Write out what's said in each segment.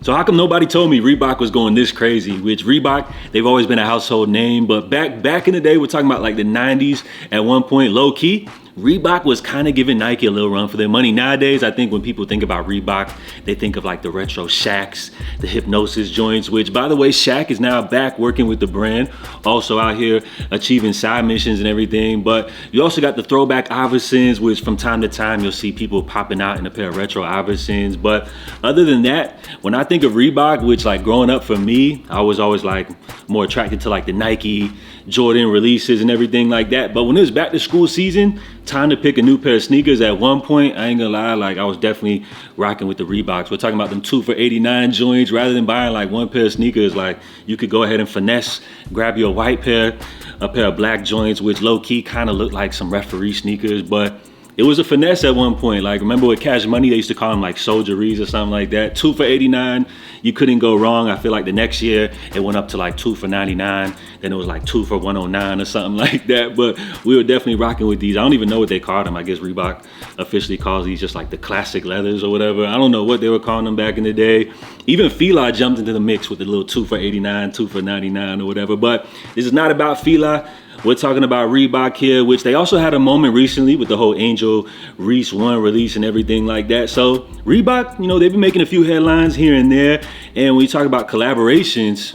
So how come nobody told me Reebok was going this crazy? Which Reebok, they've always been a household name, but back in the day, we're talking about like the 90s at one point, low key, Reebok was kind of giving Nike a little run for their money. Nowadays, I think when people think about Reebok, they think of like the retro Shaqs, the Hypnosis joints, which by the way, Shaq is now back working with the brand, also out here achieving side missions and everything. But you also got the throwback Iversons, which from time to time, you'll see people popping out in a pair of retro Iversons. But other than that, when I think of Reebok, which like growing up for me, I was always like more attracted to like the Nike, Jordan releases and everything like that. But when it was back to school season, time to pick a new pair of sneakers, at one point, I ain't gonna lie, like I was definitely rocking with the Reeboks. We're talking about them 2 for $89 joints. Rather than buying like one pair of sneakers, like you could go ahead and finesse, grab you a white pair, a pair of black joints, which low key kind of looked like some referee sneakers, but it was a finesse at one point. Like remember with Cash Money, they used to call them like soldieries or something like that. 2 for $89, you couldn't go wrong. I feel like the next year it went up to like 2 for $99. Then it was like 2 for $109 or something like that. But we were definitely rocking with these. I don't even know what they called them. I guess Reebok officially calls these just like the classic leathers or whatever. I don't know what they were calling them back in the day. Even Fila jumped into the mix with the little 2 for $89, 2 for $99 or whatever. But this is not about Fila. We're talking about Reebok here, which they also had a moment recently with the whole Angel Reese 1 release and everything like that. So Reebok, you know, they've been making a few headlines here and there. And when you talk about collaborations,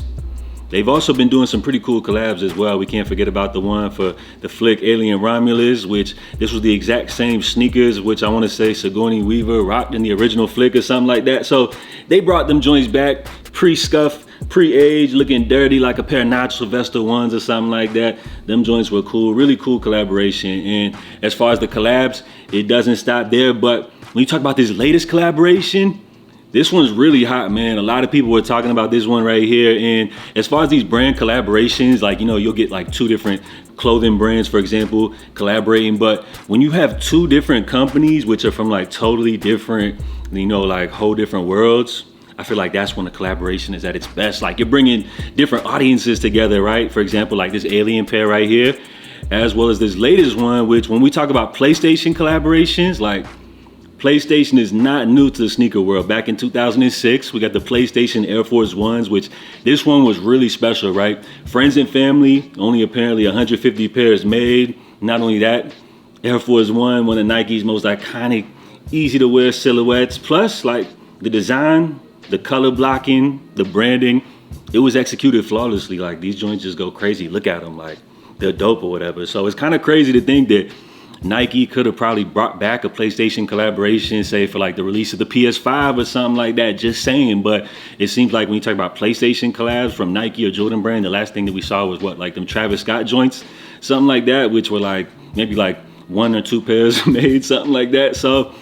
they've also been doing some pretty cool collabs as well. We can't forget about the one for the flick Alien Romulus, which this was the exact same sneakers, which I want to say Sigourney Weaver rocked in the original flick or something like that. So they brought them joints back, pre-scuff, pre-age, looking dirty like a pair of Notch Sylvester ones or something like that. Them joints were cool, really cool collaboration. And as far as the collabs, it doesn't stop there. But when you talk about this latest collaboration, this one's really hot, man. A lot of people were talking about this one right here. And as far as these brand collaborations, like, you know, you'll get like 2 different clothing brands, for example, collaborating. But when you have 2 different companies, which are from like totally different, you know, like whole different worlds, I feel like that's when the collaboration is at its best. Like you're bringing different audiences together, right? For example, like this Alien pair right here, as well as this latest one, which when we talk about PlayStation collaborations, like PlayStation is not new to the sneaker world. Back in 2006, we got the PlayStation Air Force Ones, which this one was really special, right? Friends and family, only apparently 150 pairs made. Not only that, Air Force One of Nike's most iconic, easy to wear silhouettes. Plus, like the design, the color blocking, the branding, it was executed flawlessly. Like these joints just go crazy. Look at them, like they're dope or whatever. So it's kind of crazy to think that Nike could have probably brought back a PlayStation collaboration, say for like the release of the PS5 or something like that, just saying. But it seems like when you talk about PlayStation collabs from Nike or Jordan brand, the last thing that we saw was what, like them Travis Scott joints, something like that, which were like maybe like 1 or 2 pairs made, something like that. So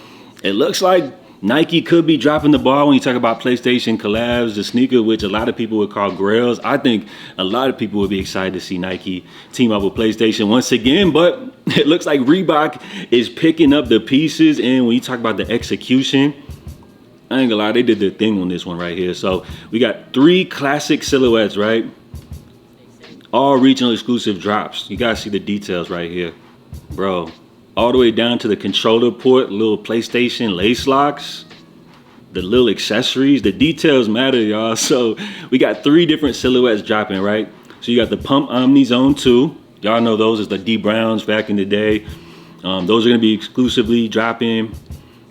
it looks like Nike could be dropping the ball when you talk about PlayStation collabs, the sneaker, which a lot of people would call grails. I think a lot of people would be excited to see Nike team up with PlayStation once again, but it looks like Reebok is picking up the pieces. And when you talk about the execution, I ain't gonna lie, they did their thing on this one right here. So we got 3 classic silhouettes, right? All regional exclusive drops. You guys see the details right here, bro. All the way down to the controller port, little PlayStation lace locks, the little accessories. The details matter, y'all. So we got 3 different silhouettes dropping, right? So you got the Pump Omni Zone 2. Y'all know those as the D Browns back in the day. Those are gonna be exclusively dropping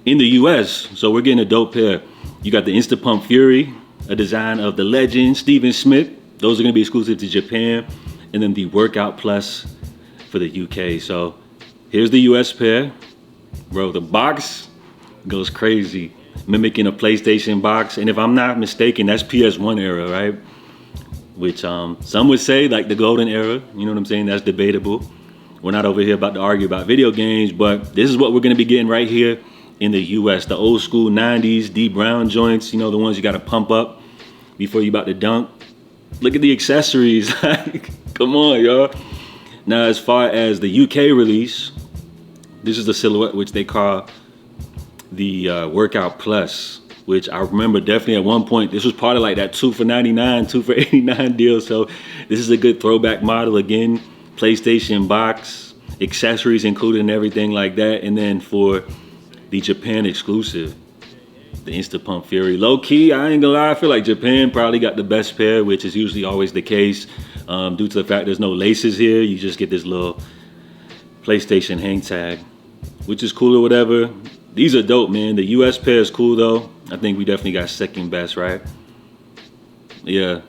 in the US. So we're getting a dope pair. You got the Insta Pump Fury, a design of the legend Steven Smith. Those are gonna be exclusive to Japan. And then the Workout Plus for the UK. So here's the US pair. Bro, the box goes crazy, mimicking a PlayStation box. And if I'm not mistaken, that's PS1 era, right? Which some would say like the golden era, you know what I'm saying? That's debatable. We're not over here about to argue about video games, but this is what we're gonna be getting right here in the US. The old school 90s D Brown joints, you know, the ones you gotta pump up before you about to dunk. Look at the accessories, come on, y'all. Now, as far as the UK release, this is the silhouette which they call the Workout Plus, which I remember definitely at one point, this was part of like that 2 for $99, 2 for $89 deal. So this is a good throwback model. Again, PlayStation box, accessories included and everything like that. And then for the Japan exclusive, The Insta Pump Fury. Low key, I ain't gonna lie, I feel like Japan probably got the best pair, which is usually always the case. Due to the fact there's no laces here, you just get this little PlayStation hang tag, which is cool or whatever. These are dope, man. The US pair is cool though. I think we definitely got second best, right? Yeah,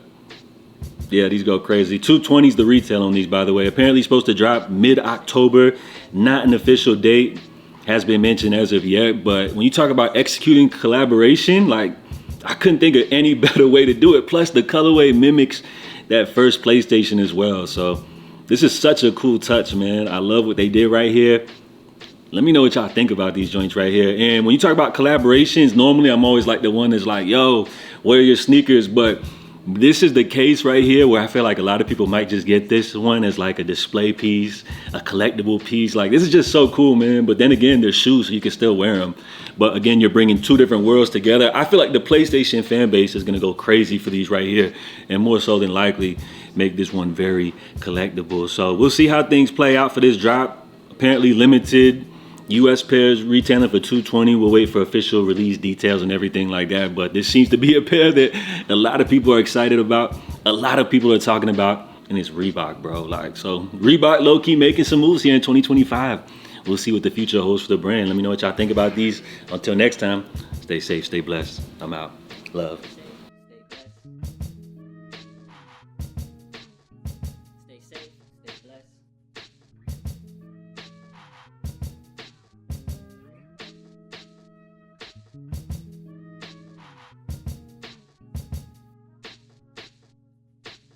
these go crazy. 220 is the retail on these, by the way. Apparently supposed to drop mid-October. Not an official date has been mentioned as of yet, but when you talk about executing collaboration, like, I couldn't think of any better way to do it. Plus the colorway mimics that first PlayStation as well. So this is such a cool touch, man. I love what they did right here. Let me know what y'all think about these joints right here. And when you talk about collaborations, normally I'm always like the one that's like, yo, wear your sneakers, but this is the case right here where I feel like a lot of people might just get this one as like a display piece, a collectible piece. Like, this is just so cool, man. But then again, they're shoes, so you can still wear them. But again, you're bringing two different worlds together. I feel like the PlayStation fan base is gonna go crazy for these right here, and more so than likely make this one very collectible. So we'll see how things play out for this drop. Apparently limited. US pairs retailing for $220. We'll wait for official release details and everything like that. But this seems to be a pair that a lot of people are excited about. A lot of people are talking about, and it's Reebok, bro. Like, so Reebok low-key making some moves here in 2025. We'll see what the future holds for the brand. Let me know what y'all think about these. Until next time, stay safe, stay blessed. I'm out. Love.